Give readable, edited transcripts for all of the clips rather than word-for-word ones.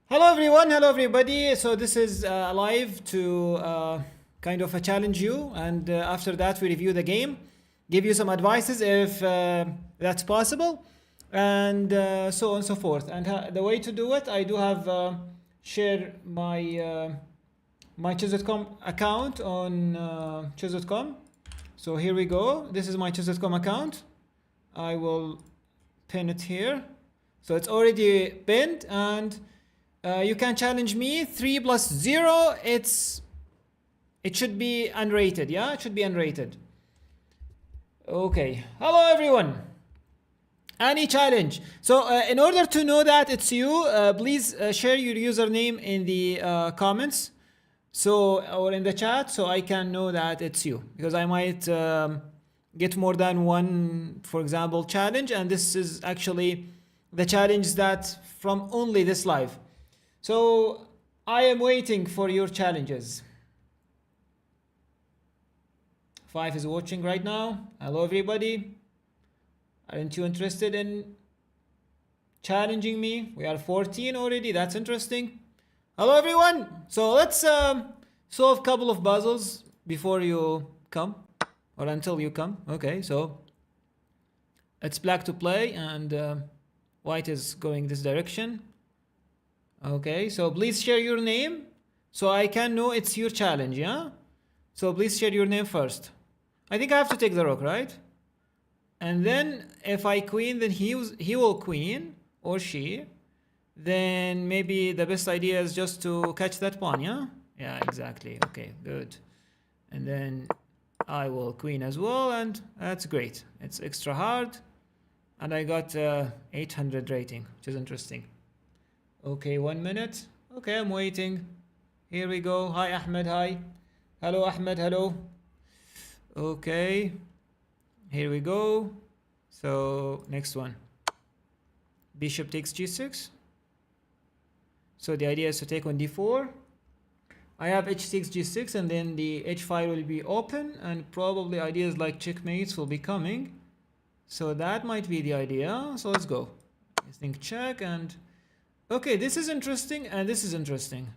Hello everyone, hello everybody. So this is live to kind of challenge you, and after that we review the game, give you some advices if that's possible, and so on and so forth. And the way to do it, I do have share my chess.com account on chess.com. So here we go. This is my chess.com account. I will pin it here. So it's already pinned, and you can challenge me. 3 plus 0, it should be unrated. Yeah, it should be unrated. Okay, hello everyone. Any challenge. So in order to know that it's you, please share your username in the comments, or in the chat, so I can know that it's you, because I might get more than one, for example, challenge, and this is actually the challenge that from only this live. So I am waiting for your challenges. 5 is watching right now. Hello everybody. Aren't you interested in challenging me? We are 14 already. That's interesting. Hello everyone. So let's solve a couple of puzzles before you come, or until you come. Okay, so it's black to play, and white is going this direction. Okay, so please share your name so I can know it's your challenge, yeah? So please share your name first. I think I have to take the rook, right? And then if I queen, then he will queen, or she. Then maybe the best idea is just to catch that pawn, yeah? Yeah, exactly. Okay, good. And then I will queen as well, and that's great. It's extra hard. And I got 800 rating, which is interesting. Okay, 1 minute. Okay, I'm waiting. Here we go. Hi, Ahmed. Hi. Hello, Ahmed. Hello. Okay. Here we go. So, next one. Bishop takes g6. So, the idea is to take on d4. I have h6, g6, and then the h file will be open, and probably ideas like checkmates will be coming. So, that might be the idea. So, let's go. I think check, and okay, this is interesting, and this is interesting.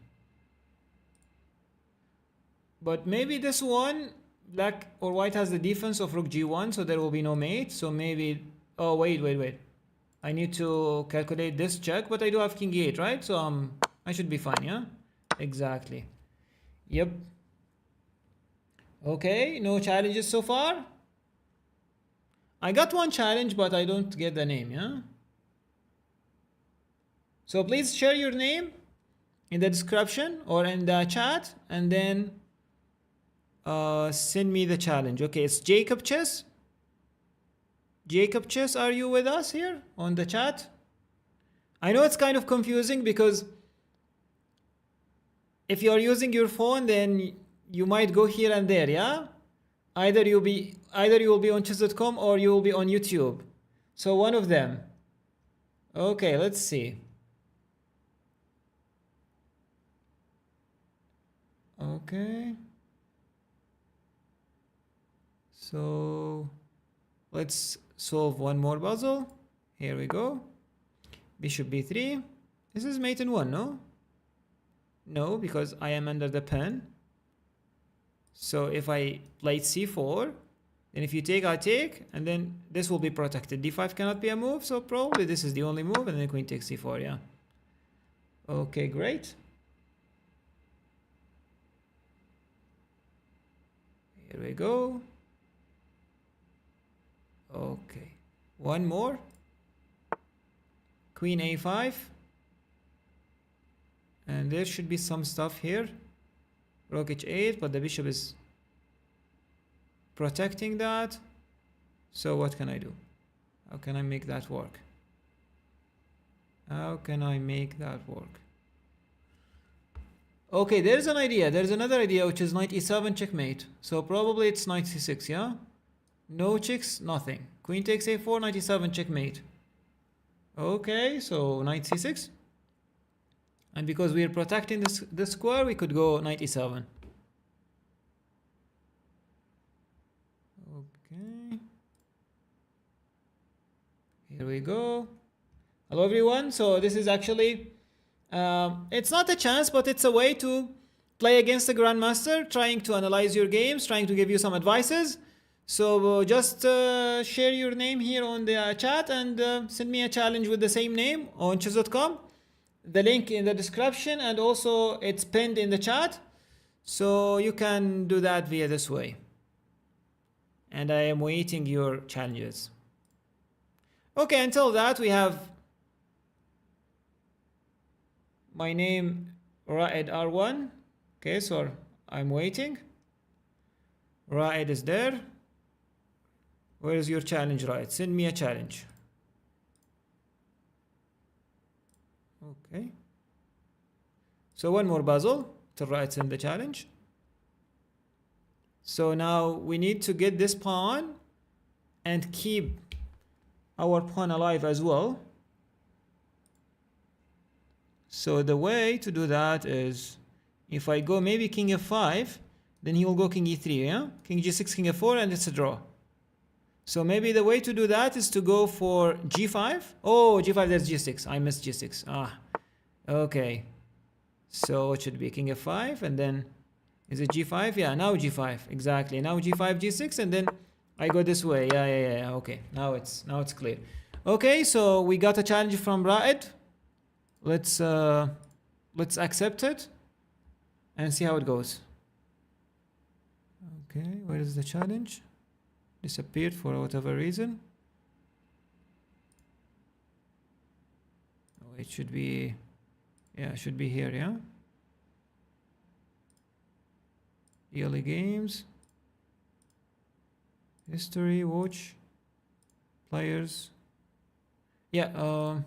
But maybe this one, black or white has the defense of rook g1, so there will be no mate. So maybe, oh, wait. I need to calculate this check, but I do have king e8, right? So I should be fine, yeah? Exactly. Yep. Okay, no challenges so far. I got one challenge, but I don't get the name, yeah? So please share your name in the description or in the chat, and then send me the challenge. Okay, it's Jacob Chess. Jacob Chess, are you with us here on the chat? I know it's kind of confusing because if you're using your phone, then you might go here and there, yeah? Either you will be on chess.com or you will be on YouTube. So one of them. Okay, let's see. Okay. So let's solve one more puzzle. Here we go. Bishop b3. This is mate in 1, no? No, because I am under the pen. So if I played c4, then if you take, I take, and then this will be protected. d5 cannot be a move, so probably this is the only move, and then queen takes c4, yeah. Okay, great. Here we go. Okay, one more. Queen a5. And there should be some stuff here. Rook h8, but the bishop is protecting that. So what can I do? How can I make that work? How can I make that work? Okay, there's an idea. There's another idea, which is knight e7 checkmate. So probably it's knight c6, yeah? No checks, nothing. Queen takes a4, knight e7 checkmate. Okay, so knight c6. And because we are protecting this square, we could go knight e7. Okay. Here we go. Hello everyone. So this is actually, it's not a chance, but it's a way to play against the grandmaster, trying to analyze your games, trying to give you some advices. So just share your name here on the chat and send me a challenge with the same name on chess.com. The link in the description, and also it's pinned in the chat, so you can do that via this way. And I am waiting your challenges. Okay, until that we have my name Raed R1. Okay, so I'm waiting. Raed is there. Where is your challenge, Raed? Send me a challenge. Okay. So one more puzzle to write in the challenge. So now we need to get this pawn and keep our pawn alive as well. So the way to do that is, if I go maybe king f5, then he will go king e3, yeah? King g6, king f4, and it's a draw. So maybe the way to do that is to go for g5. Oh, g5, there's g6. I missed g6. Ah. Okay, so it should be king f5, and then is it g5? Yeah, now g5, exactly. Now g5, g6, and then I go this way. Yeah. Okay, now it's clear. Okay, so we got a challenge from Raed. Let's accept it and see how it goes. Okay, where is the challenge? Disappeared for whatever reason. Oh, it should be. Yeah, it should be here, yeah? Daily games. History, watch. Players. Yeah,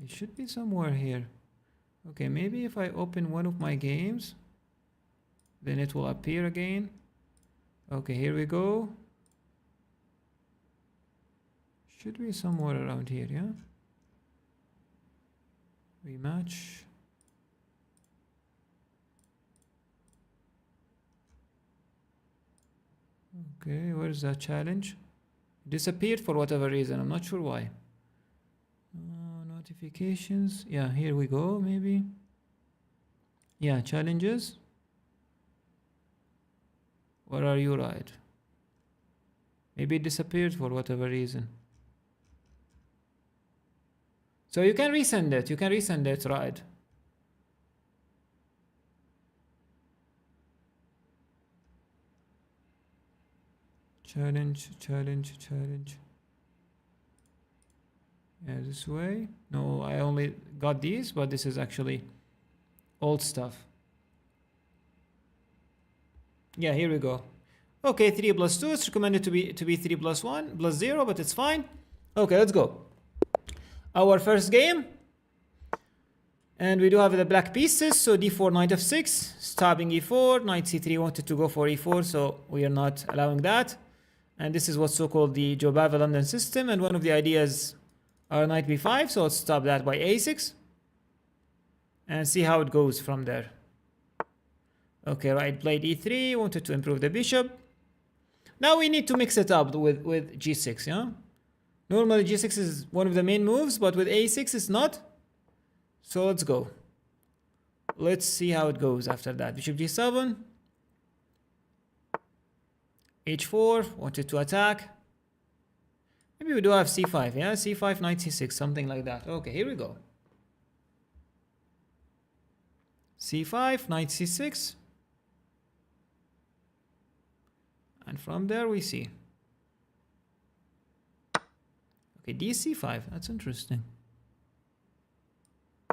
it should be somewhere here. Okay, maybe if I open one of my games, then it will appear again. Okay, here we go. Should be somewhere around here, yeah? Rematch. Okay, where's that challenge? Disappeared for whatever reason, I'm not sure why. Notifications. Yeah, here we go, maybe. Yeah, challenges. Where are you, Raed? Maybe it disappeared for whatever reason. So you can resend it. You can resend it, Raed. Challenge. Yeah, this way. No, I only got these, but this is actually old stuff. Yeah, here we go. Okay, 3 plus 2. It's recommended to be 3 plus 1 plus 0, but it's fine. Okay, let's go. Our first game. And we do have the black pieces, so d4, knight f6, stopping e4, knight c3 wanted to go for e4, so we are not allowing that. And this is what's so-called the Jobava-London system, and one of the ideas are knight b5, so let's stop that by a6 and see how it goes from there. Okay, right, played e3, wanted to improve the bishop. Now we need to mix it up with g6, yeah? Normally g6 is one of the main moves, but with a6 it's not. So let's go. Let's see how it goes after that. Bishop g7. h4, wanted to attack. Maybe we do have c5, yeah? c5, knight c6, something like that. Okay, here we go. c5, knight c6. And from there we see. Okay, dc5, that's interesting.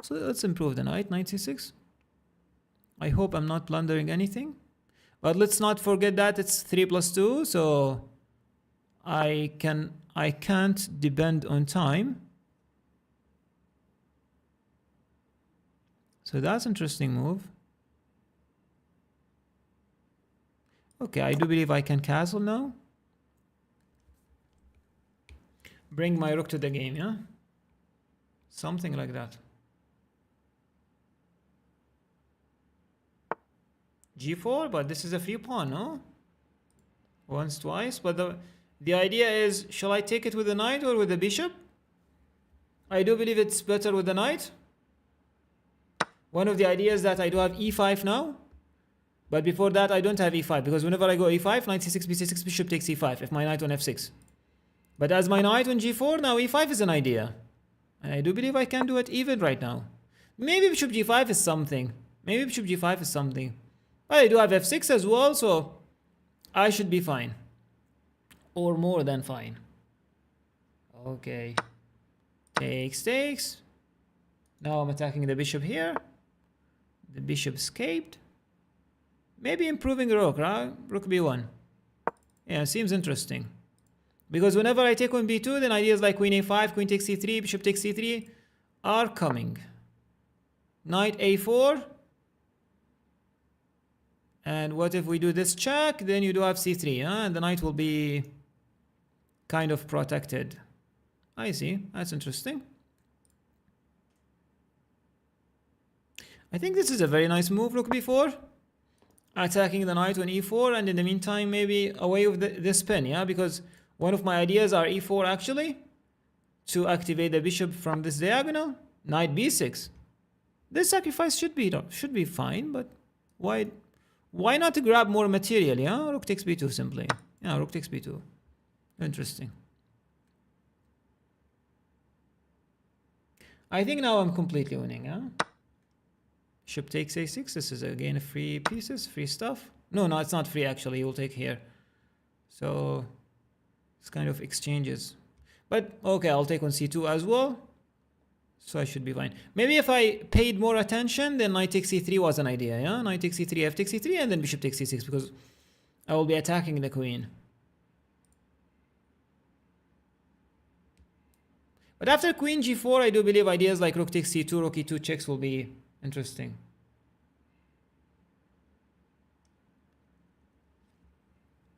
So let's improve the knight, knight c6. I hope I'm not blundering anything. But let's not forget that it's 3 plus 2, so I can't depend on time. So that's an interesting move. Okay, I do believe I can castle now. Bring my rook to the game, yeah? Something like that. g4, but this is a free pawn, no? Once, twice, but the idea is, shall I take it with the knight or with the bishop? I do believe it's better with the knight. One of the ideas that I do have e5 now, but before that I don't have e5, because whenever I go e5, knight c6, b6, bishop takes e5, if my knight on f6. But as my knight on g4, now e5 is an idea. And I do believe I can do it even right now. Maybe bishop g5 is something. Maybe bishop g5 is something. But I do have f6 as well, so I should be fine. Or more than fine. Okay. Takes. Now I'm attacking the bishop here. The bishop escaped. Maybe improving the rook, right? Rook b1. Yeah, seems interesting. Because whenever I take on b2, then ideas like queen a5, queen takes c3, bishop takes c3 are coming. Knight a4. And what if we do this check? Then you do have c3, huh? And the knight will be kind of protected. I see. That's interesting. I think this is a very nice move, rook b4. Attacking the knight on e4, and in the meantime, maybe away with this pin, yeah? Because one of my ideas are e4 actually, to activate the bishop from this diagonal. Knight b6. This sacrifice should be fine, but why not to grab more material, yeah? Rook takes b2 simply. Yeah, rook takes b2. Interesting. I think now I'm completely winning, yeah? Bishop takes a6. This is again free pieces, free stuff. No, it's not free actually. You'll take here. So it's kind of exchanges. But okay, I'll take on c2 as well. So I should be fine. Maybe if I paid more attention, then knight takes c3 was an idea, yeah? Knight takes c3, f takes c3, and then bishop takes c6, because I will be attacking the queen. But after queen g4, I do believe ideas like rook takes c2, rook e2 checks will be interesting.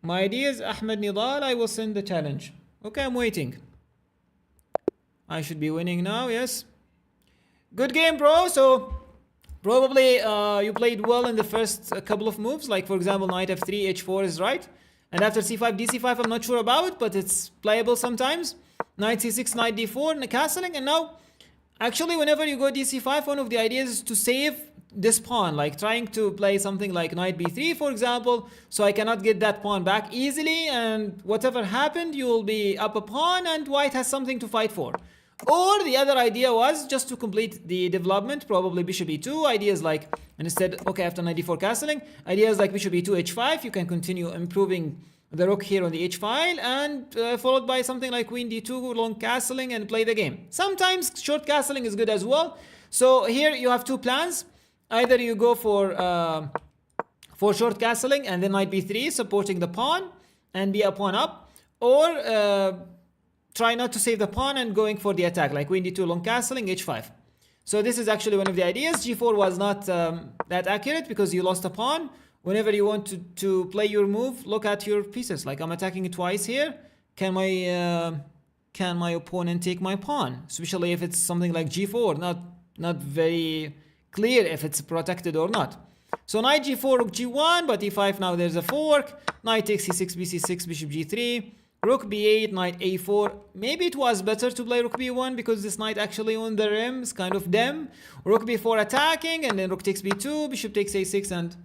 My idea is Ahmed Nidal, I will send the challenge. Okay, I'm waiting. I should be winning now, yes. Good game, bro. So probably you played well in the first couple of moves. Like for example, knight f3, h4 is right. And after c5, dc5, I'm not sure about, but it's playable sometimes. Knight c6, knight d4, and castling. And now, actually, whenever you go dc5, one of the ideas is to save this pawn, like trying to play something like knight b3, for example, so I cannot get that pawn back easily, and whatever happened, you will be up a pawn, and white has something to fight for. Or the other idea was just to complete the development, probably bishop e2, ideas like, and instead, okay, after knight d4 castling, ideas like bishop e2, h5, you can continue improving the rook here on the h file, and followed by something like queen d2, long castling, and play the game. Sometimes short castling is good as well. So here you have two plans. Either you go for short castling and then knight b3, supporting the pawn and be a pawn up, or try not to save the pawn and going for the attack, like queen d2, long castling, h5. So this is actually one of the ideas. G4 was not that accurate because you lost a pawn. Whenever you want to play your move, look at your pieces. Like I'm attacking it twice here. Can my opponent take my pawn? Especially if it's something like G4. Not very clear if it's protected or not. So knight G4, rook G1, but E5 now there's a fork. Knight takes C6, BC6, bishop G3. Rook B8, knight A4. Maybe it was better to play rook B1 because this knight actually on the rim is kind of dim. Rook B4 attacking, and then rook takes B2, bishop takes A6, and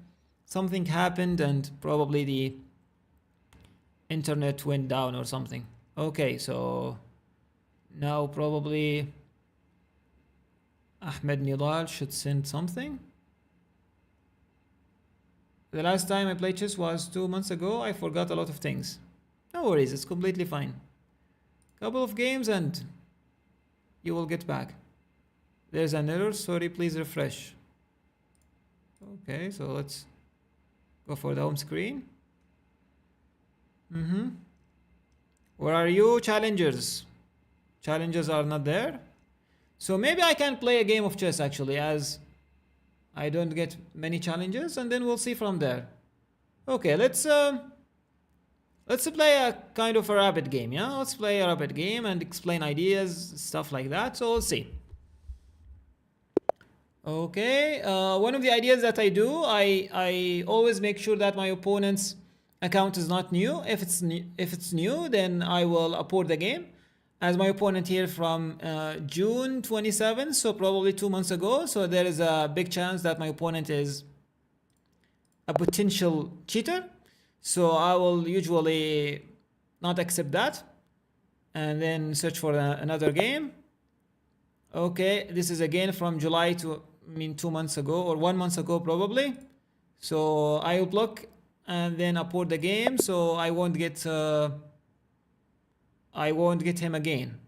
something happened, and probably the internet went down or something. Okay, so now probably Ahmed Nidal should send something. The last time I played chess was 2 months ago. I forgot a lot of things. No worries, it's completely fine. Couple of games and you will get back. There's an error, sorry, please refresh. Okay, so let's go for the home screen. Where are you, challengers? Challengers are not there. So maybe I can play a game of chess actually, as I don't get many challenges, and then we'll see from there. Okay, let's play a kind of a rapid game, yeah? Let's play a rapid game and explain ideas, stuff like that. So we'll see. Okay, one of the ideas that I do, I always make sure that my opponent's account is not new. If it's new, then I will abort the game. As my opponent here from June 27, so probably 2 months ago. So there is a big chance that my opponent is a potential cheater. So I will usually not accept that and then search for another game. Okay, this is again from July to, 2 months ago or 1 month ago probably. So I will block and then abort the game, so I won't get him again.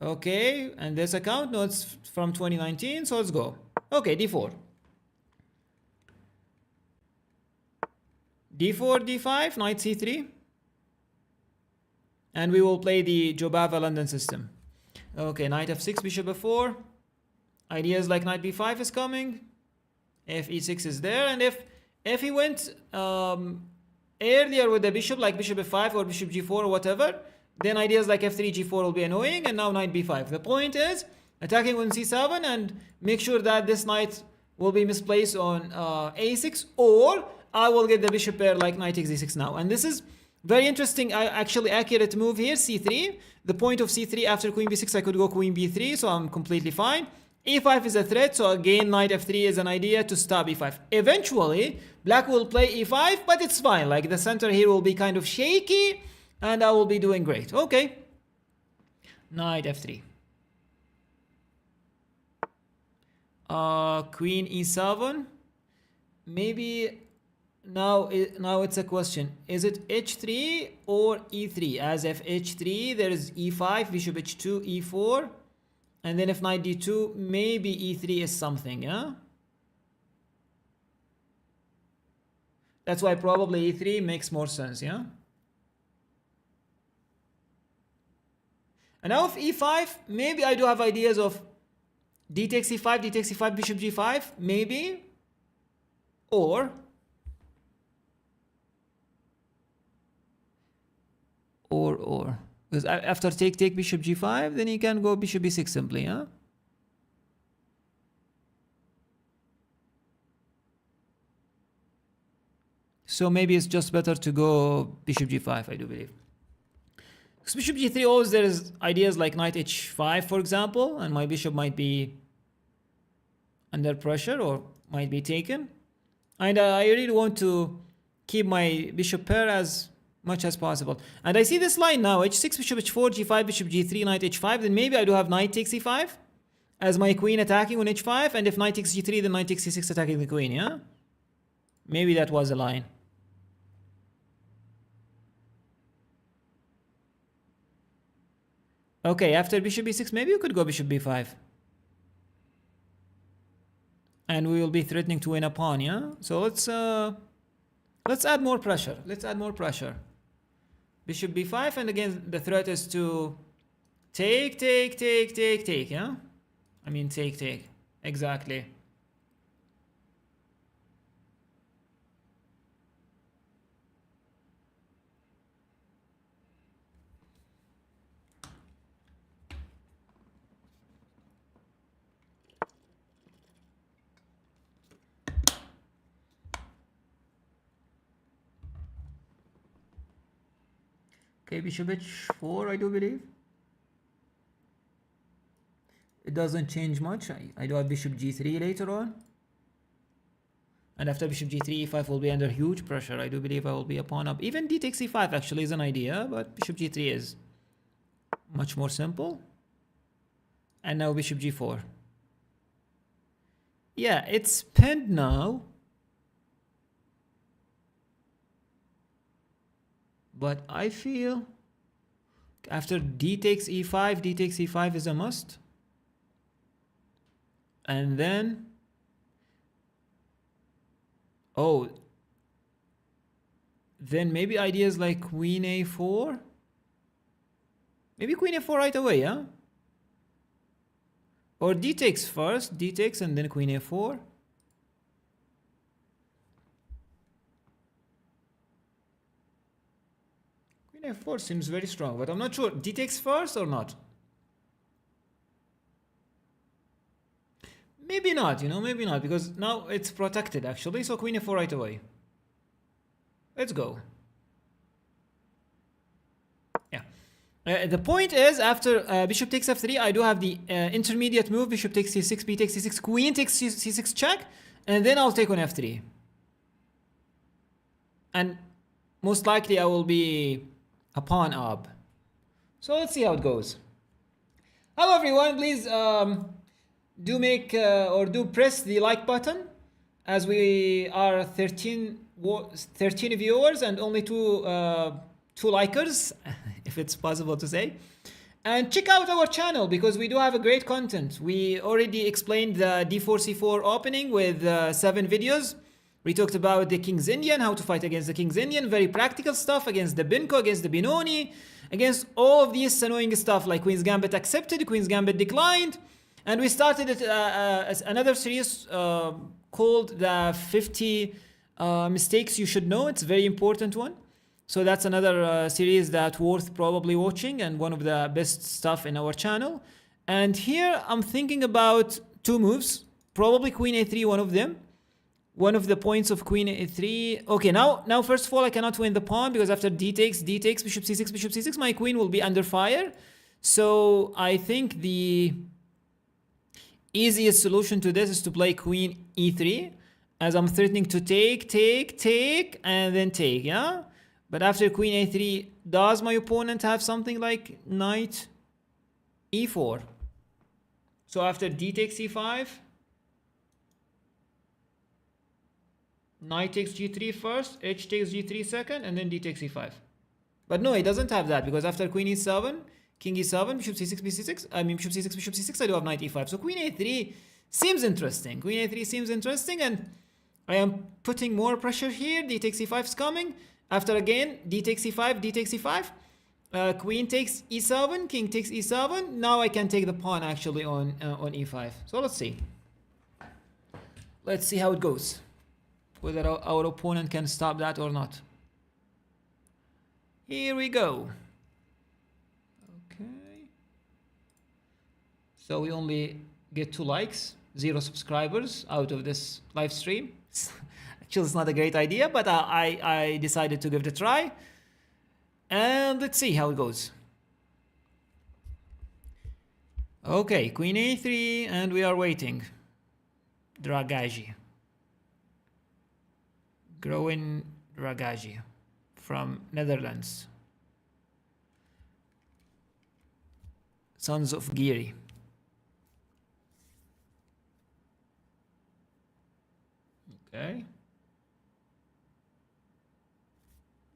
Okay, and this account, no, it's from 2019, so let's go. Okay, D4. D4, D5, knight C3. And we will play the Jobava London system. Okay, knight F6, bishop F4. Ideas like knight B5 is coming. If E6 is there, and if he went earlier with the bishop, like bishop F5 or bishop G4 or whatever, then ideas like F3, G4 will be annoying, and now knight B5. The point is attacking on C7 and make sure that this knight will be misplaced on A6, or I will get the bishop pair like knight takes D6 now. And this is very interesting, actually accurate move here, C3. The point of C3 after queen B6, I could go queen B3, so I'm completely fine. E5 is a threat, so again knight F3 is an idea to stop E5. Eventually, black will play E5, but it's fine. Like the center here will be kind of shaky, and I will be doing great. Okay. Knight F3. Queen E7. Maybe now it's a question. Is it H3 or E3? As if H3, there is E5, bishop H2, E4. And then if knight D2, maybe E3 is something, yeah? That's why probably E3 makes more sense, yeah? And now if E5, maybe I do have ideas of D takes E5, D takes E5, bishop G5, maybe. Or because after take bishop G5, then you can go bishop B6 simply, huh? So maybe it's just better to go bishop G5, I do believe. Because bishop G3 always there is ideas like knight H5, for example, and my bishop might be under pressure or might be taken. And I really want to keep my bishop pair as much as possible. And I see this line now, H6, bishop H4, G5, bishop G3, knight H5. Then maybe I do have knight takes E5 as my queen attacking on H5. And if knight takes G3, then knight takes C6 attacking the queen, yeah? Maybe that was a line. Okay, after bishop B6, maybe you could go bishop B5. And we will be threatening to win a pawn, yeah? So let's add more pressure. Let's add more pressure. Bishop B5, and again, the threat is to take, yeah? I mean, take. Exactly. Okay, bishop h4, I do believe. It doesn't change much. I do have bishop g3 later on. And after bishop g3, e5 will be under huge pressure. I do believe I will be a pawn up. Even d takes e5 actually is an idea, but bishop g3 is much more simple. And now bishop g4. Yeah, it's pinned now. But I feel after d takes e5 is a must. And then, oh, then maybe ideas like queen a4. Maybe queen a4 right away, yeah? Or d takes first, d takes and then queen a4. Queen a4 seems very strong, but I'm not sure. D takes first or not? Maybe not, you know, maybe not, because now it's protected actually. So queen a4 right away. Let's go. Yeah. The point is, after bishop takes f3, I do have the intermediate move. Bishop takes c6, b takes c6, queen takes c6 check, and then I'll take on f3. And most likely I will be a pawn up. So let's see how it goes. Hello everyone, please do make or do press the like button, as we are 13 viewers and only two likers, if it's possible to say. And check out our channel because we do have a great content. We already explained the d4 c4 opening with 7 videos. We talked about the King's Indian, how to fight against the King's Indian, very practical stuff against the Binko, against the Benoni, against all of these annoying stuff like Queen's Gambit accepted, Queen's Gambit declined. And we started another series called the 50 mistakes you should know. It's a very important one. So that's another series that's worth probably watching and one of the best stuff in our channel. And here I'm thinking about 2 moves, probably Queen a3, one of them. One of the points of Queen a3. Okay, now first of all, I cannot win the pawn because after d takes, bishop c6, my queen will be under fire. So I think the easiest solution to this is to play Queen e3, as I'm threatening to take, and then take, yeah? But after Queen a3, does my opponent have something like Knight e4? So after d takes e5, Knight takes g3 first, h takes g3 second, and then d takes e5. But no, it doesn't have that, because after Queen e7, King e7, bishop c6, b6, I mean bishop c6, I do have Knight e5. So Queen a3 seems interesting. Queen a3 seems interesting, and I am putting more pressure here. D takes e5 is coming. After again, d takes e5, Queen takes e7, King takes e7. Now I can take the pawn actually on e5. So let's see. Let's see how it goes. Whether our opponent can stop that or not. Here we go. Okay. So we only get 2 likes, 0 subscribers out of this live stream. Actually, it's not a great idea, but I decided to give it a try. And let's see how it goes. Okay, Queen a3, and we are waiting. Dragaji. Growin Dragaji from Netherlands. Sons of Giri. Okay.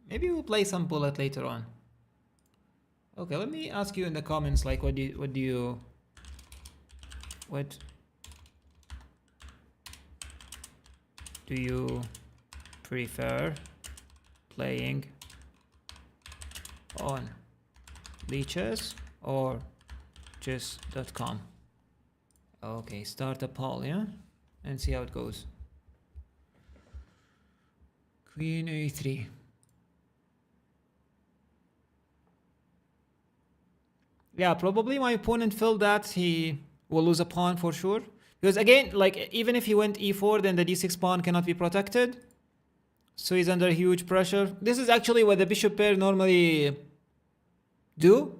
Maybe we'll play some bullet later on. Okay, let me ask you in the comments, like, what do you prefer playing on Lichess or chess.com? Okay, start a poll, yeah? And see how it goes. Queen a3. Yeah, probably my opponent felt that he will lose a pawn for sure. Because again, like even if he went e4, then the d6 pawn cannot be protected. So he's under huge pressure. This is actually what the bishop pair normally do,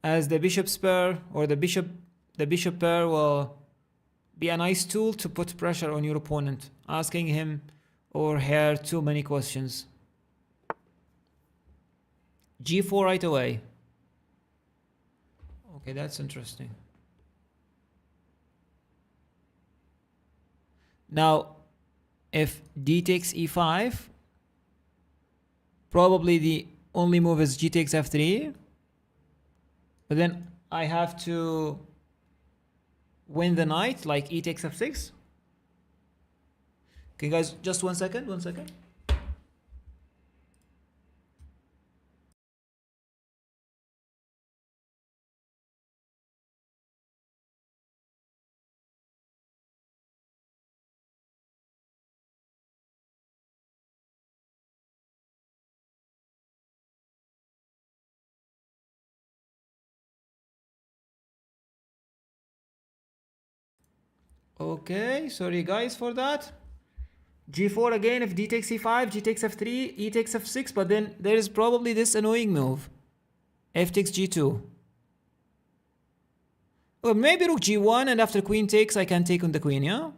as the bishop's pair or the bishop pair will be a nice tool to put pressure on your opponent, asking him or her too many questions. g4 right away. Okay, that's interesting. Now, if d takes e5, probably the only move is g takes f3. But then I have to win the knight, like e takes f6. Okay, guys, just 1 second, 1 second. Okay, sorry guys for that. g4 again, if d takes e5, g takes f3, e takes f6, but then there is probably this annoying move. F takes g2. Or maybe rook g1, and after queen takes, I can take on the queen, yeah?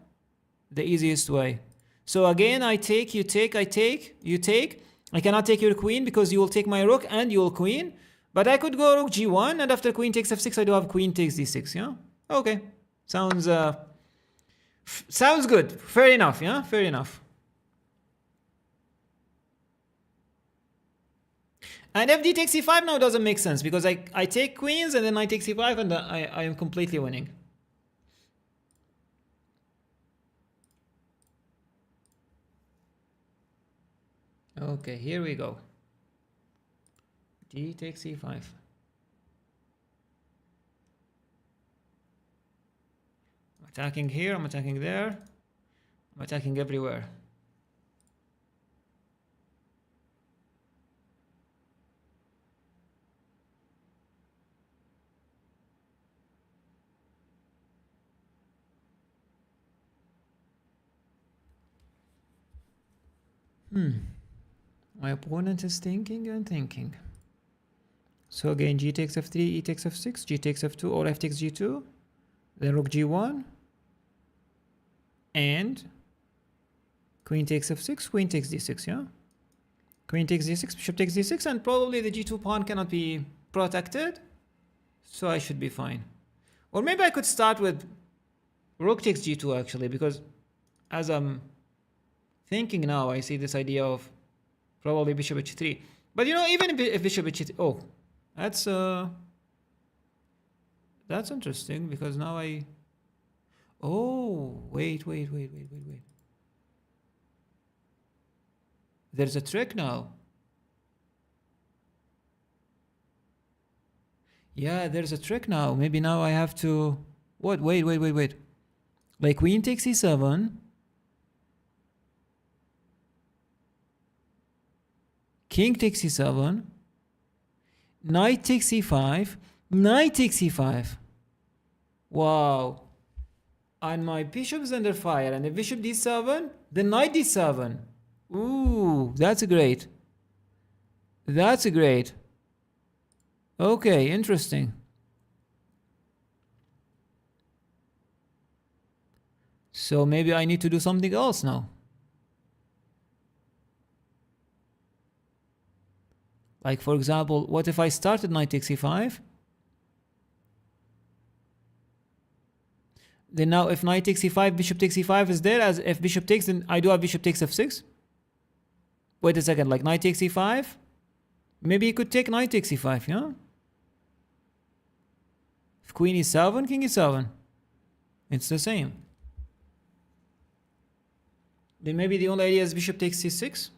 The easiest way. So again, I take, you take, I take, you take. I cannot take your queen because you will take my rook and you will queen. But I could go rook g1, and after queen takes f6, I do have queen takes d6, yeah? Okay. Sounds good. Fair enough, yeah? Fair enough. And if d takes e5 now doesn't make sense because I take queens and then I take c5 and I am completely winning. Okay, here we go. D takes e5. I'm attacking here, I'm attacking there. I'm attacking everywhere. My opponent is thinking and thinking. So again, g takes f3, e takes f6, g takes f2, or f takes g2. Then rook g1. And queen takes f6, queen takes d6, yeah? Queen takes d6, bishop takes d6, and probably the g2 pawn cannot be protected. So I should be fine. Or maybe I could start with rook takes g2 actually, because as I'm thinking now, I see this idea of probably bishop h3. But you know, even if bishop h3, oh, that's interesting because now oh, wait. There's a trick now. Yeah, there's a trick now. Maybe now I have to, what? Wait. Like queen takes e7. King takes e7. Knight takes e5. Knight takes e5. Wow. And my bishop is under fire. And the bishop d7, the knight d7. Ooh, that's great. That's great. Okay, interesting. So maybe I need to do something else now. Like, for example, what if I started knight takes e5? Then now if knight takes e5, bishop takes e5 is there. As if bishop takes, then I do have bishop takes f6. Wait a second, like knight takes e5? Maybe you could take knight takes e5, yeah? If queen e7, king e7. It's the same. Then maybe the only idea is bishop takes c6.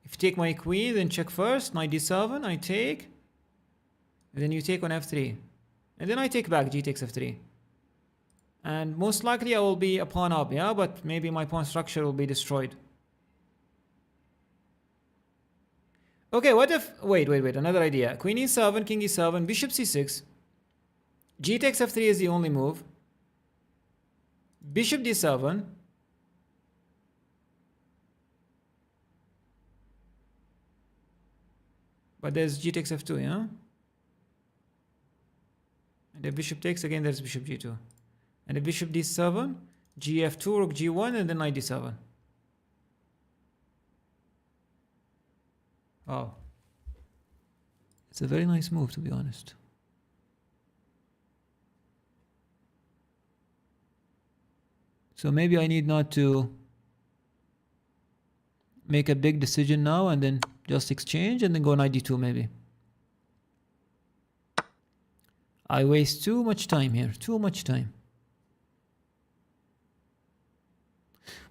If you take my queen, then check first. Knight d7, I take. And then you take on f3. And then I take back, g takes f3. And most likely I will be a pawn up, yeah? But maybe my pawn structure will be destroyed. Okay, what if... Wait, another idea. Queen e7, king e7, bishop c6. G takes f3 is the only move. Bishop d7. But there's g takes f2, yeah? And if bishop takes, again there's bishop g2. And if bishop d7, gf2, rook g1, and then knight d7. Oh. It's a very nice move, to be honest. So maybe I need not to make a big decision now and then just exchange and then go knight d2 maybe. I waste too much time here, too much time.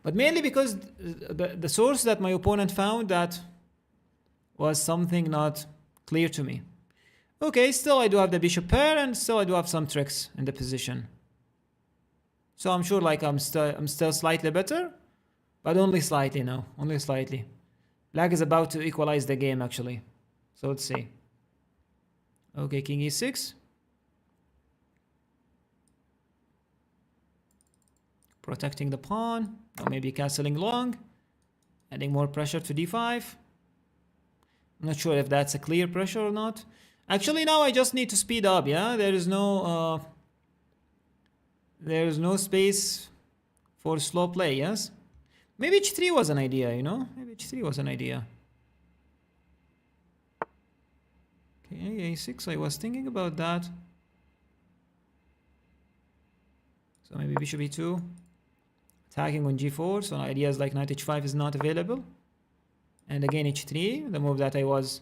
But mainly because the source that my opponent found that was something not clear to me. Okay, still I do have the bishop pair and still I do have some tricks in the position. So I'm sure like I'm still slightly better, but only slightly now, only slightly. Black is about to equalize the game actually. So let's see. Okay, king e6. Protecting the pawn, or maybe castling long, adding more pressure to d5. I'm not sure if that's a clear pressure or not. Actually, now I just need to speed up, yeah? There is no space for slow play, yes? Maybe h3 was an idea, you know? Maybe h3 was an idea. Okay, a6, I was thinking about that. So maybe bishop e2. Attacking on g4, so ideas like knight h5 is not available. And again h3, the move that I was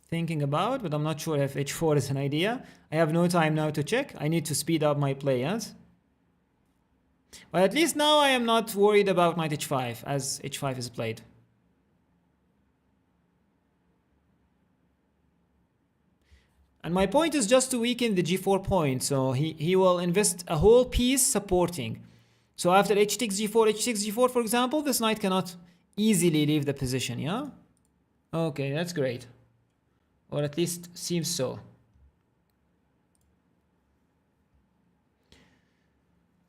thinking about, but I'm not sure if h4 is an idea. I have no time now to check. I need to speed up my play, yes? But at least now I am not worried about knight h5 as h5 is played. And my point is just to weaken the g4 point, so he will invest a whole piece supporting. So after h takes g4, h takes g4, for example, this knight cannot easily leave the position, yeah? Okay, that's great. Or at least seems so.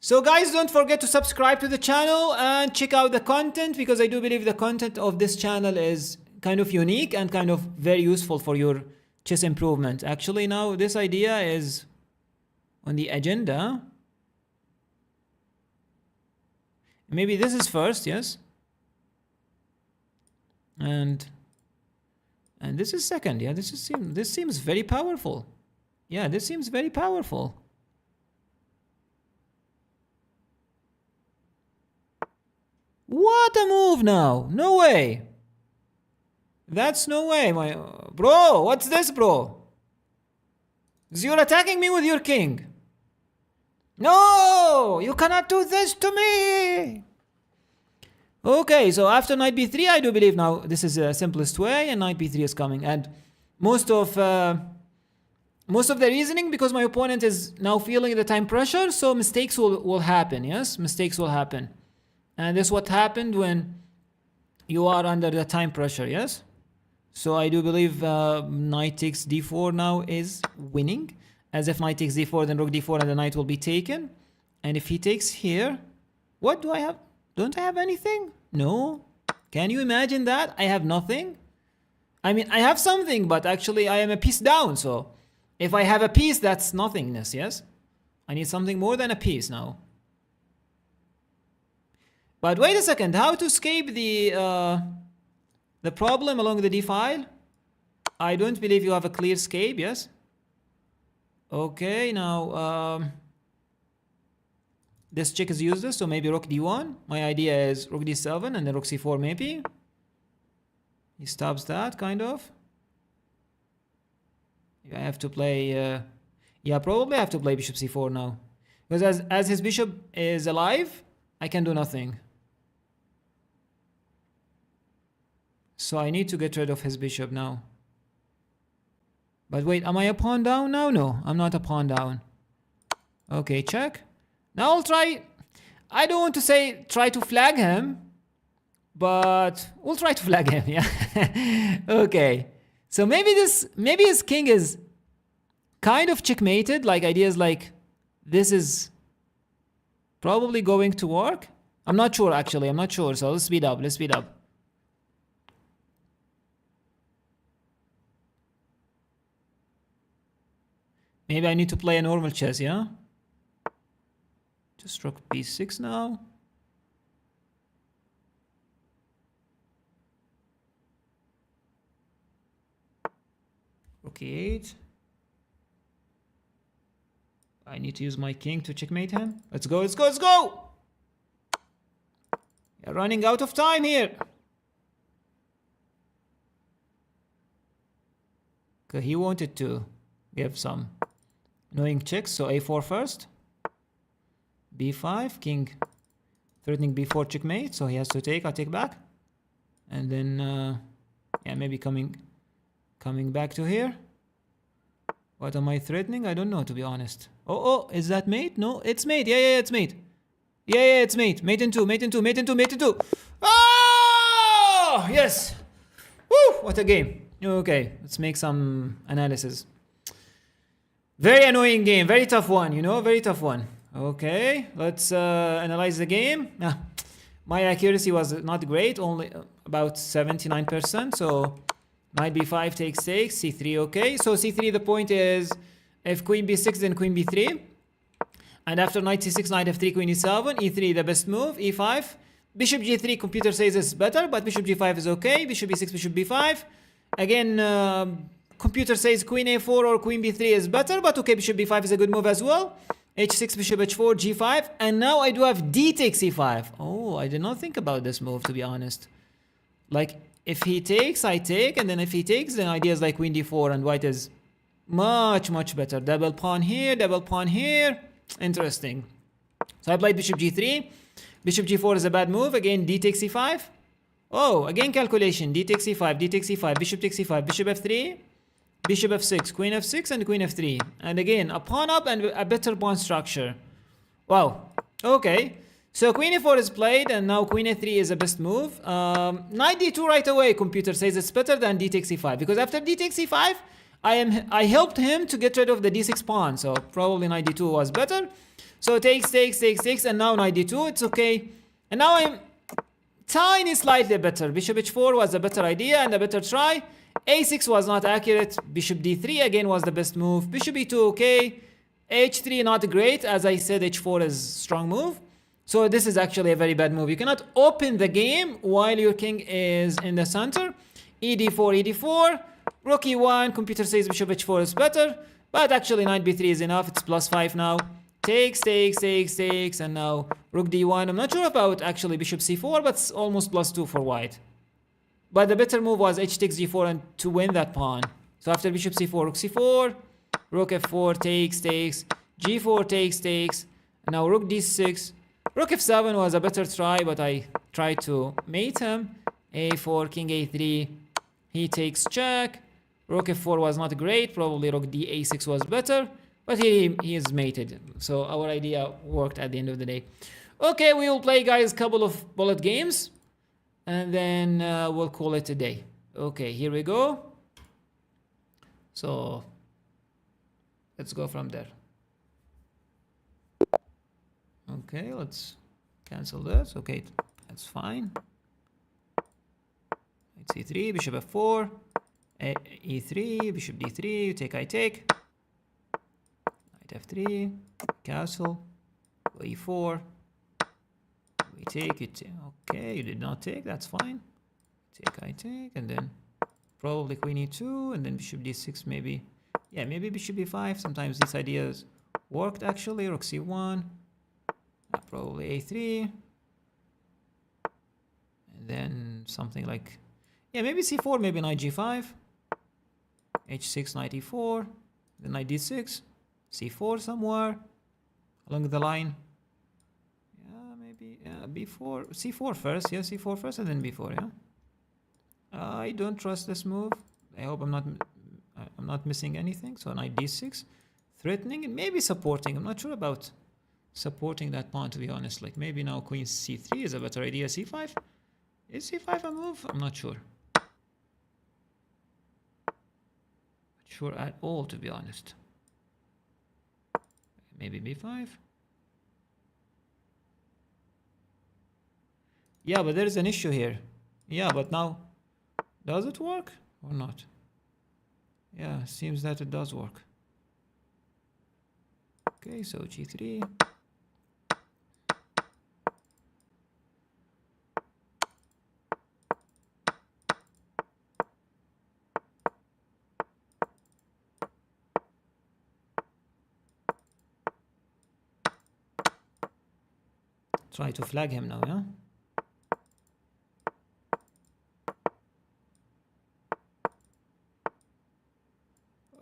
So guys, don't forget to subscribe to the channel and check out the content, because I do believe the content of this channel is kind of unique and kind of very useful for your chess improvement. Actually, now this idea is on the agenda. Maybe this is first, yes? And this is second, yeah? This seems very powerful. Yeah, this seems very powerful. What a move now! No way! That's no way, my... Bro, what's this, bro? You're attacking me with your king. No! You cannot do this to me! Okay, so after knight b3, I do believe now this is the simplest way, and knight b3 is coming. And most of the reasoning, because my opponent is now feeling the time pressure, so mistakes will happen, yes? Mistakes will happen. And this is what happened when you are under the time pressure, yes? So I do believe knight takes d4 now is winning. As if knight takes d4, then rook d4, and the knight will be taken. And if he takes here, what do I have? Don't I have anything? No. Can you imagine that? I have nothing. I mean, I have something, but actually I am a piece down. So if I have a piece, that's nothingness, yes? I need something more than a piece now. But wait a second, how to escape the problem along the d file? I don't believe you have a clear escape, yes? Okay, now this check is useless, so maybe rook d1. My idea is rook d7 and then rook c4 maybe. He stops that, kind of. I have to play... yeah, probably I have to play bishop c4 now. Because as his bishop is alive, I can do nothing. So I need to get rid of his bishop now. But wait, am I a pawn down now? No, I'm not a pawn down. Okay, check. Now I'll try. I don't want to say try to flag him, but we'll try to flag him. Yeah. Okay. So maybe his king is kind of checkmated. Like ideas like this is probably going to work. I'm not sure actually. I'm not sure. So let's speed up. Let's speed up. Maybe I need to play a normal chess, yeah? Just rook b6 now. Rook e8. I need to use my king to checkmate him. Let's go, let's go, let's go! You're running out of time here. Okay, he wanted to give some annoying checks, so a4 first. b5, king threatening b4 checkmate, so he has to take, I'll take back. And then, yeah, maybe coming back to here. What am I threatening? I don't know, to be honest. Oh, is that mate? No, it's mate. Yeah, it's mate. Yeah, it's mate. Mate in two, mate in two, mate in two, mate in two. Oh, yes. Woo, what a game. Okay, let's make some analysis. Very annoying game, very tough one, you know, very tough one. Okay, let's analyze the game. My accuracy was not great, only about 79%. So knight b5 takes c3. Okay, so c3, the point is if queen b6, then queen b3. And after knight c6, knight f3, queen e7, e3 the best move, e5. Bishop g3, computer says it's better, but bishop g5 is okay. Bishop b6, bishop b5. Again, computer says queen a4 or queen b3 is better, but okay, bishop b5 is a good move as well. h6, bishop h4, g5, and now I do have d takes e5. Oh, I did not think about this move, to be honest. Like, if he takes, I take, and then if he takes, then ideas like queen d4 and white is much, much better. Double pawn here, double pawn here. Interesting. So I played bishop g3. Bishop g4 is a bad move. Again, d takes e5. Oh, again calculation. D takes e5, d takes e5, bishop takes e5, bishop f3. Bishop f6, queen f6, and queen f3. And again, a pawn up and a better pawn structure. Wow. Okay. So queen e4 is played, and now queen a3 is the best move. Knight d2 right away, computer says it's better than d takes e5. Because after d takes e5, I helped him to get rid of the d6 pawn. So probably knight d2 was better. So takes, and now knight d2, it's okay. And now I'm tiny slightly better. Bishop h4 was a better idea and a better try. a6 was not accurate. Bishop d3 again was the best move. Bishop e2 okay. h3 not great. As I said, h4 is strong move. So this is actually a very bad move. You cannot open the game while your king is in the center. ed4, rook e1. Computer says bishop h4 is better, but actually knight b3 is enough. It's +5 now. Takes, and now rook d1. I'm not sure about actually bishop c4, but it's almost +2 for white. But the better move was h takes g4 and to win that pawn. So after bishop c4, rook c4, rook f4 takes, g4 takes, and now rook d6. Rook f7 was a better try, but I tried to mate him. a4, king a3, he takes check. Rook f4 was not great, probably rook d6 was better, but he is mated. So our idea worked at the end of the day. Okay, we will play, guys, a couple of bullet games, and then we'll call it a day. Okay, here we go. So let's go from there. Okay, let's cancel this. Okay, that's fine. Knight c3, bishop f4, e3, bishop d3, you take, I take. Knight f3, castle, e4, we take it. Okay, you did not take, that's fine. Take, I take, and then probably queen e2, and then bishop d6 maybe. Yeah, maybe bishop e5. Sometimes these ideas worked actually. Rook c1. Probably a3, and then something like, yeah, maybe c4, maybe knight g5, h6, knight e4, then knight d6, c4 somewhere along the line. Yeah, maybe b4, c4 first. Yeah, c4 first, and then b4. Yeah, I don't trust this move. I hope I'm not missing anything. So knight d6, threatening and maybe supporting. I'm not sure about supporting that pawn, to be honest. Like maybe now queen c3 is a better idea. c5? Is c5 a move? I'm not sure. Not sure at all, to be honest. Maybe b5? Yeah, but there is an issue here. Yeah, but now, does it work or not? Yeah, seems that it does work. Okay, so g3. Try to flag him now, yeah?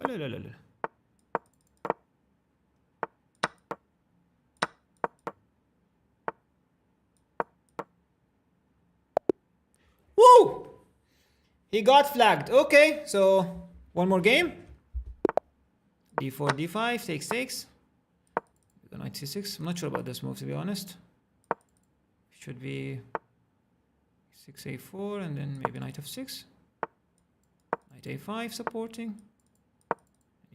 Oh, la, la, la, la. Woo! He got flagged. Okay, so one more game. d4, d5, takes. Knight c6. I'm not sure about this move, to be honest. Should be 6 a4 and then maybe knight f6. Knight a5 supporting.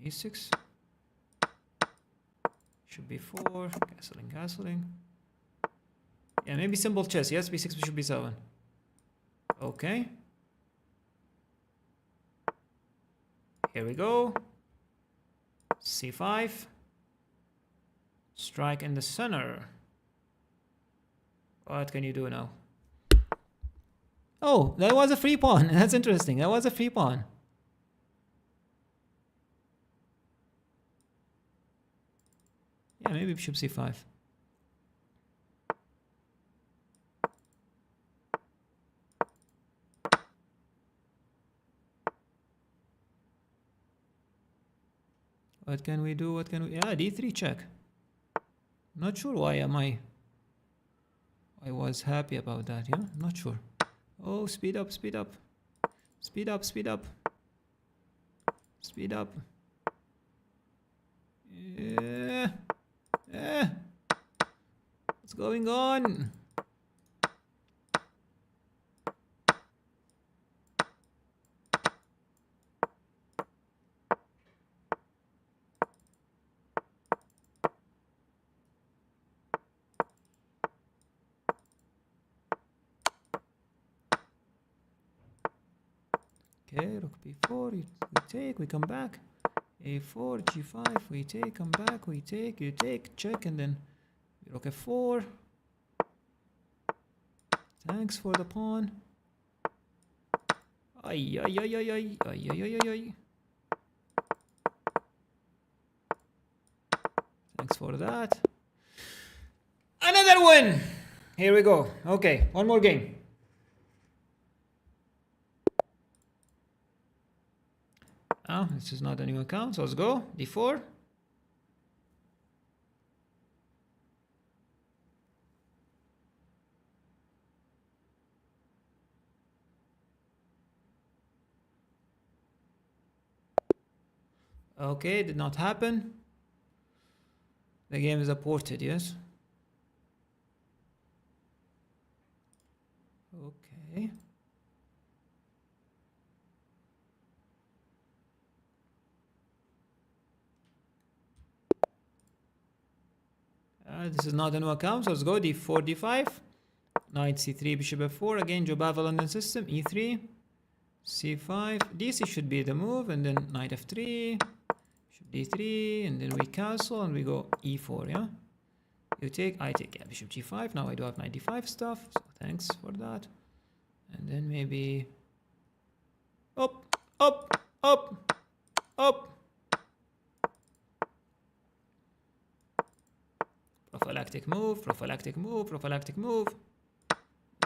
e6. Should be 4. Castling. Yeah, maybe simple chess. Yes, b6, bishop b7. Okay. Here we go. c5. Strike in the center. What can you do now? Oh, that was a free pawn. That's interesting. That was a free pawn. Yeah, maybe bishop c5. What can we do? Yeah, d3 check. Not sure why I was happy about that, yeah? Not sure. Oh, speed up. Speed up. Yeah. What's going on? Okay, rook b4, we take, we come back. a4, g5, we take, come back, we take, you take, check, and then rook f4. Thanks for the pawn. Ay. Thanks for that. Another win! Here we go. Okay, one more game. This is not a new account, so let's go. d4. Okay, did not happen. The game is aborted, yes? Okay. This is not a new account, so let's go d4, d5. Knight c3, bishop f4. Again, Jobava London system. e3, c5. dc should be the move, and then knight f3, bishop d3, and then we castle and we go e4, yeah? You take, I take, yeah, bishop g5. Now I do have knight d5 stuff, so thanks for that. And then maybe up. Prophylactic move. We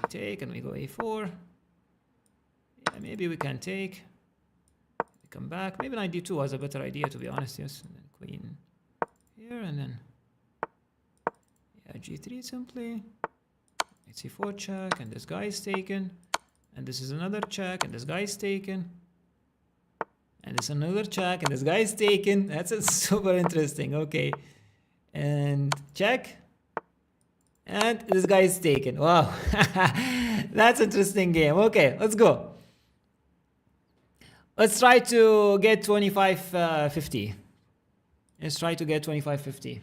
take and we go a4. Yeah, maybe we can take. We come back. Maybe knight d2 was a better idea, to be honest, yes. And then queen here, and then yeah, g3 simply. c4 check, and this guy is taken. And this is another check, and this guy is taken. And this is another check, and this guy is taken. That's super interesting. Okay. And check. And this guy is taken. Wow. That's interesting game. Okay, let's go. Let's try to get 2550. Let's try to get 2550.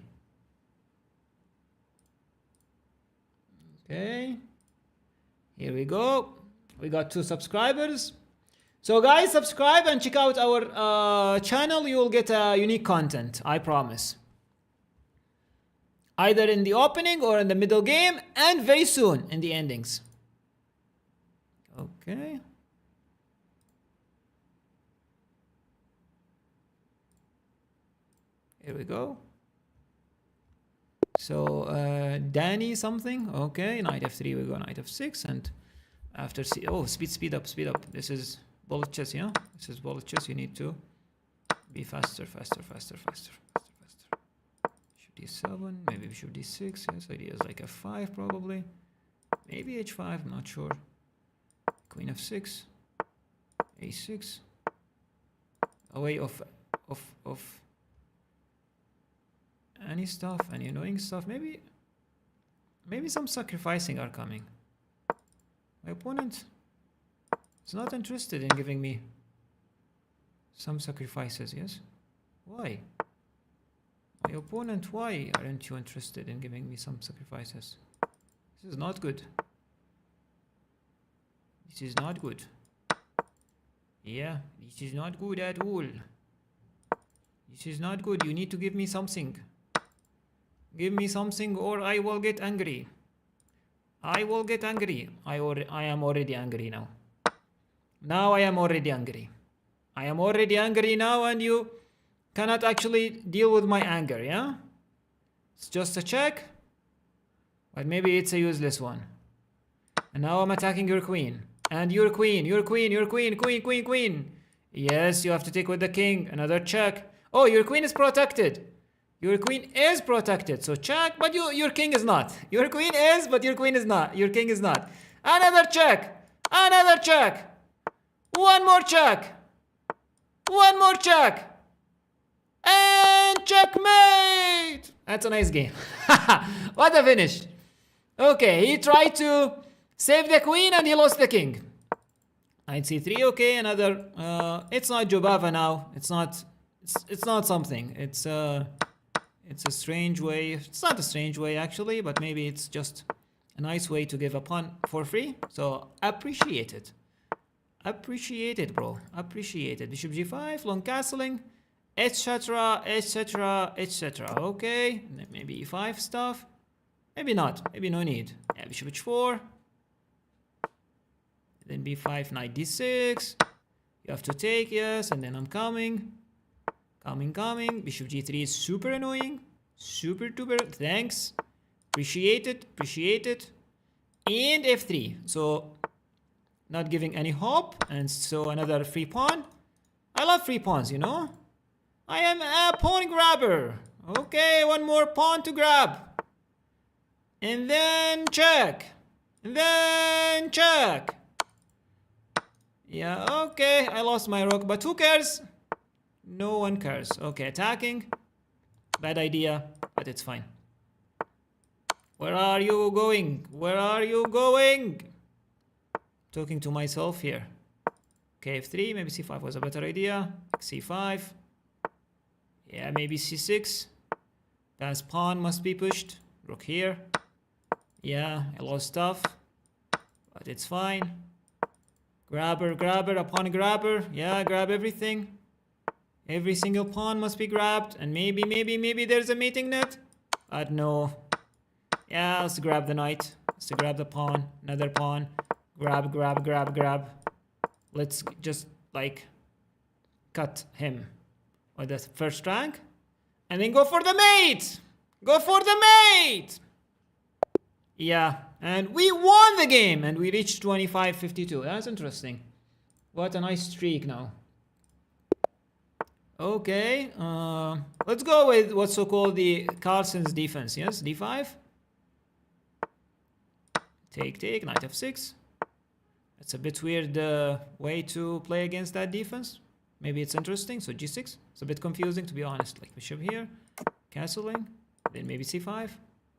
Okay. Here we go. We got 2 subscribers. So guys, subscribe and check out our channel. You will get unique content, I promise. Either in the opening or in the middle game, and very soon in the endings. Okay. Here we go. So Danny something. Okay, knight f3. We go knight f6, and after speed up. This is bullet chess, yeah. This is bullet chess. You need to be faster. D7, maybe bishop d6. Yes, idea is like f5 probably. Maybe h5, I'm not sure. Queen f6, a6. A way of any stuff, any annoying stuff. Maybe some sacrificing are coming. My opponent is not interested in giving me some sacrifices. Yes, why? My opponent, why aren't you interested in giving me some sacrifices? This is not good. This is not good. Yeah, this is not good at all. This is not good. You need to give me something. Give me something or I will get angry. I will get angry. I am already angry now. Now I am already angry. I am already angry now, and you cannot actually deal with my anger, yeah? It's just a check, but maybe it's a useless one. And now I'm attacking your queen. And your queen. Queen. Yes, you have to take with the king. Another check. Oh, your queen is protected. Your queen is protected. So check, but your king is not. Your queen is, but your queen is not. Your king is not. Another check. Another check. One more check. One more check. And checkmate! That's a nice game. What a finish. Okay, he tried to save the queen and he lost the king. Knight c3, okay, another... it's not Jobava now. It's not something. It's a strange way. It's not a strange way, actually, but maybe it's just a nice way to give a pawn for free. So, appreciate it. Appreciate it, bro. Appreciate it. Bishop g5, long castling. Etc. Okay, maybe e5 stuff. Maybe not. Maybe no need. Yeah, bishop h4. Then b5, knight d6. You have to take, yes, and then I'm coming. Coming. Bishop g3 is super annoying. Super duper. Thanks. Appreciate it. And f3. So, not giving any hope. And so another free pawn. I love free pawns, you know. I am a pawn grabber. Okay, one more pawn to grab. And then check. Yeah, okay, I lost my rook, but who cares? No one cares. Okay, attacking. Bad idea, but it's fine. Where are you going? Talking to myself here. Okay, f3, maybe c5 was a better idea. c5. Yeah, maybe c6. Pass pawn must be pushed. Rook here. Yeah, I lost stuff. But it's fine. Grabber, a pawn grabber. Yeah, grab everything. Every single pawn must be grabbed. And maybe there's a mating net. But no. Yeah, let's grab the knight. Let's grab the pawn. Another pawn. Grab. Let's just, like, cut him with the first rank. And then go for the mate! Yeah, and we won the game! And we reached 25-52. That's interesting. What a nice streak now. Okay, let's go with what's so-called the Carlsen's defense. Yes, d5. Take, knight f6. It's a bit weird way to play against that defense. Maybe it's interesting. So g6. It's a bit confusing, to be honest. Like bishop here, castling, then maybe c5.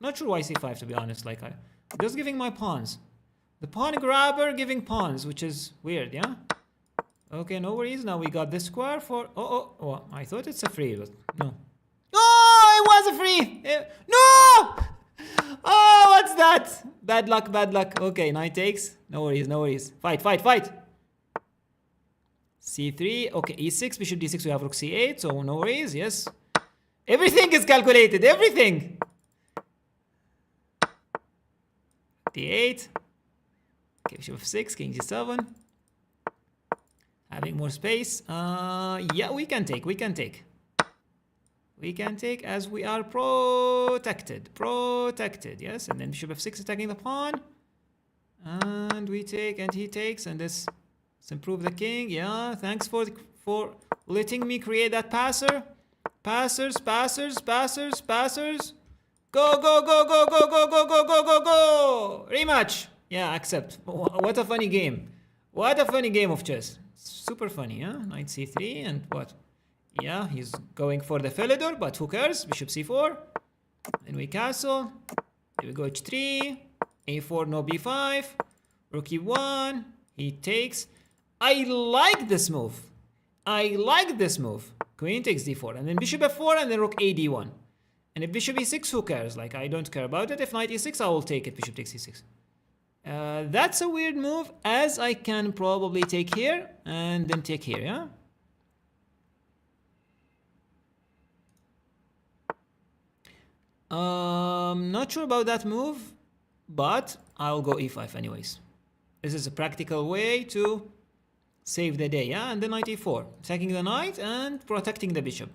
Not sure why c5, to be honest. Like, I just giving my pawns. The pawn grabber giving pawns, which is weird, yeah? Okay, no worries. Now we got this square for... Oh, I thought it's a free, but no. Oh, it was a free! No! Oh, what's that? Bad luck, bad luck. Okay, knight takes. No worries, no worries. Fight, fight, fight! c3. Okay, e6, bishop d6. We have rook c8, so no worries, yes. Everything is calculated, everything! d8. Okay, bishop f6, king g7. Having more space. Yeah, we can take. We can take as we are protected. Protected, yes. And then bishop f6 attacking the pawn. And we take, and he takes, and let's improve the king. Yeah, thanks for letting me create that passer. Passers. Go, go, go, go, go, go, go, go, go, go, go! Rematch! Yeah, accept. What a funny game. What a funny game of chess. Super funny, huh? Knight c3 and what? Yeah, he's going for the Philidor, but who cares? Bishop c4. Then we castle. Here we go h3. a4, no b5. Rook e1. He takes. I like this move. Queen takes d4. And then bishop f4 and then rook a d1. And if bishop e6, who cares? Like, I don't care about it. If knight e6, I will take it. Bishop takes e6. That's a weird move, as I can probably take here and then take here, yeah? Not sure about that move, but I'll go e5 anyways. This is a practical way to save the day, yeah? And then knight e4, attacking the knight and protecting the bishop.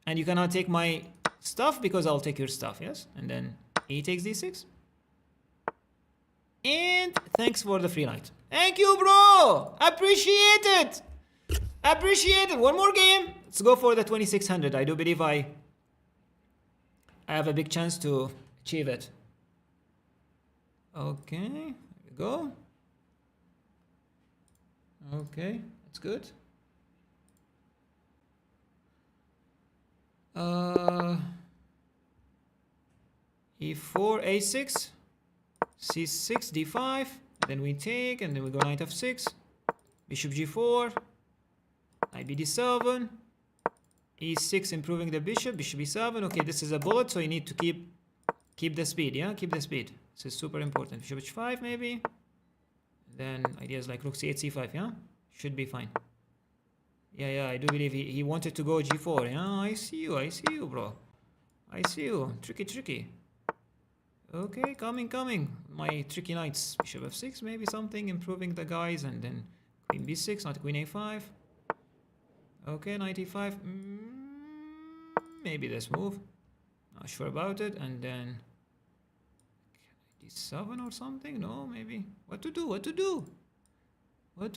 And you cannot take my stuff because I'll take your stuff, yes? And then e takes d6. And thanks for the free knight. Thank you, bro. Appreciate it. One more game. Let's go for the 2600. I do believe I have a big chance to achieve it. Okay, here we go. Okay, that's good. e4, a6. c6, d5, then we take, and then we go knight f6, bishop g4, knight bd7, e6, improving the bishop, bishop e7. Okay, this is a bullet, so you need to keep the speed, yeah? Keep the speed. This is super important. Bishop h5, maybe. Then ideas like rook c8, c5, yeah? Should be fine. Yeah, I do believe he wanted to go g4, yeah? I see you, bro. I see you. Tricky. Okay, coming. My tricky knights. Bishop f6, maybe something, improving the guys, and then queen b6, not queen a5. Okay, knight e5. Maybe this move. Not sure about it. And then d7 or something. No, maybe. What to do? I'm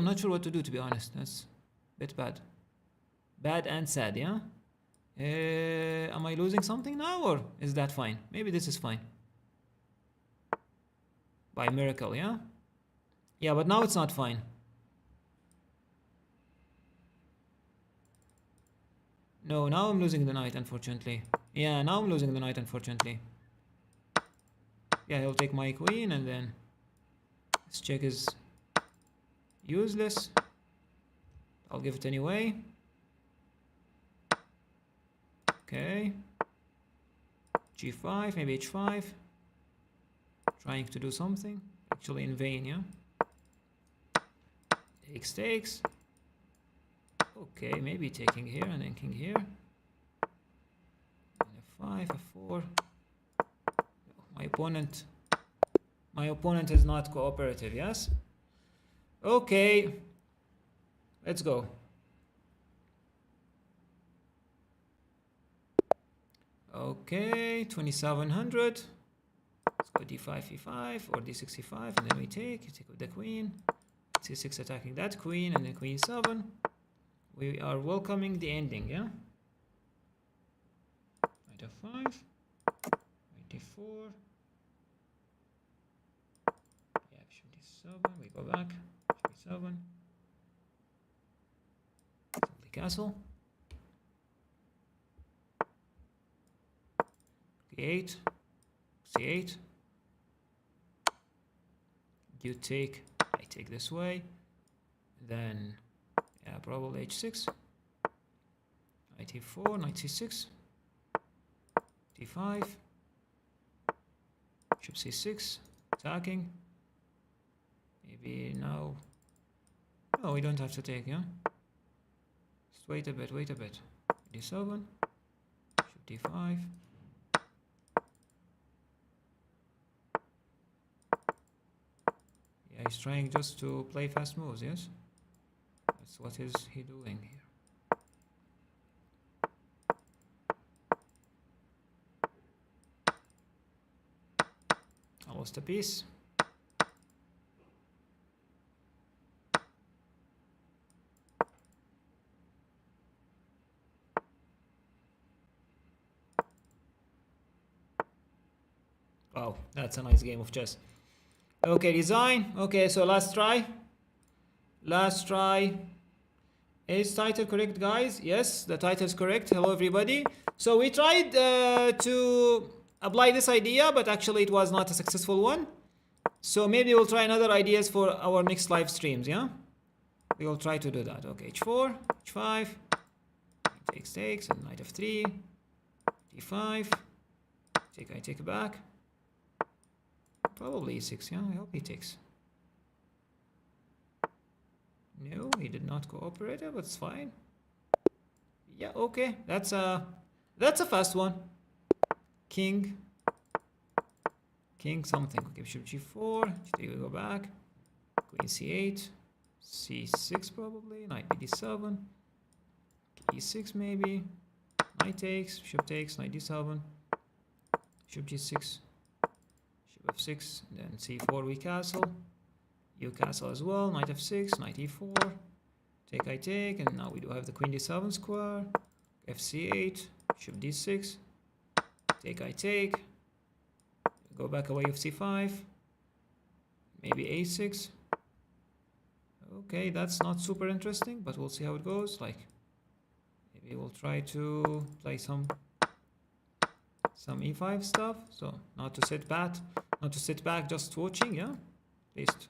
not sure what to do, to be honest. That's a bit bad. Bad and sad, yeah? Am I losing something now, or is that fine? Maybe this is fine. By miracle, yeah? Yeah, but now it's not fine. No, now I'm losing the knight, unfortunately. Yeah, now I'm losing the knight, unfortunately. Yeah, he'll take my queen, and then this check is useless. I'll give it anyway. Okay. g5, maybe h5. Trying to do something. Actually in vain, yeah? Takes. Okay, maybe taking here and then king here. f5, f4. My opponent is not cooperative, yes? Okay. Let's go. Okay, 2700. Let's go d5, e5, or d6, e5, and then we take with the queen. c6 attacking that queen, and then queen 7. We are welcoming the ending, yeah? Knight f5, knight d4. Yeah, bishop d7, we go back, bishop d7. The castle. d8, c8. You take, I take this way. Then, yeah, probably h6. Knight e4, knight c6. d5. Bishop c6. Attacking. Maybe now. No, we don't have to take, yeah? Just wait a bit, wait a bit. d7. Bishop d5. Yeah, he's trying just to play fast moves, yes? That's what is he doing here. I lost a piece. Wow, that's a nice game of chess. Okay, design. Okay, so last try. Last try. Is title correct, guys? Yes, the title is correct. Hello, everybody. So we tried to apply this idea, but actually it was not a successful one. So maybe we'll try another ideas for our next live streams, yeah? We will try to do that. Okay, h4, h5, takes, and knight f3, d5, I take back. Probably e6, yeah? I hope he takes. No, he did not cooperate, but it's fine. Yeah, okay. That's a fast one. King something. Okay, bishop g4. G3 will go back. Queen c8. c6 probably. Knight d7. e6 maybe. Knight takes. Bishop takes. Knight d7. Bishop g6. Bishop f6. Then c4 we castle. You castle as well. Knight f6. Knight e4. Take, I take. And now we do have the queen d7 square. fc8. Bishop d6. Take, I take. Go back away of c5. Maybe a6. Okay, that's not super interesting, but we'll see how it goes. Like, maybe we'll try to play some e5 stuff. So not to sit back, just watching, yeah. At least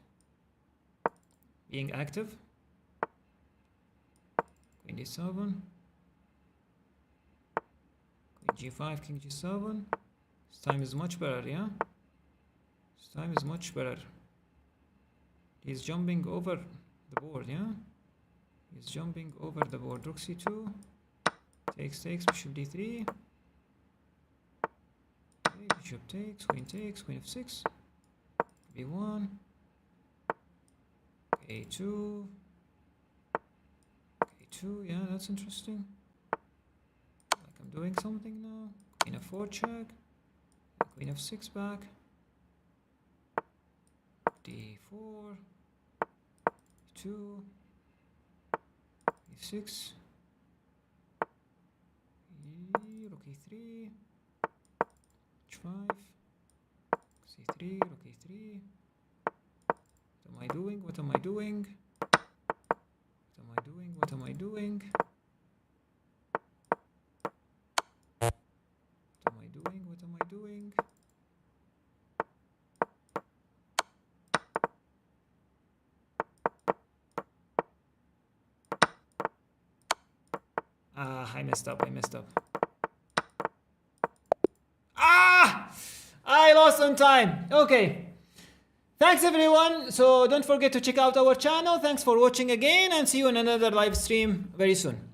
being active. Queen d7. Queen g5, king g7. This time is much better, yeah? This time is much better. He's jumping over the board, yeah? He's jumping over the board. Rook c2. Takes, bishop d3. Okay, bishop takes, queen f6. b1. a2. a2, yeah, that's interesting. Like I'm doing something now. Queen f4 check. Queen f6 back. d4. 2. e6. Rook e3. h5. c3. Rook e3. What am I doing? What am I doing? What am I doing? What am I doing? What am I doing? What am I doing? Ah, I messed up. Ah! I lost on time. Okay. Thanks everyone. So don't forget to check out our channel. Thanks for watching again and see you in another live stream very soon.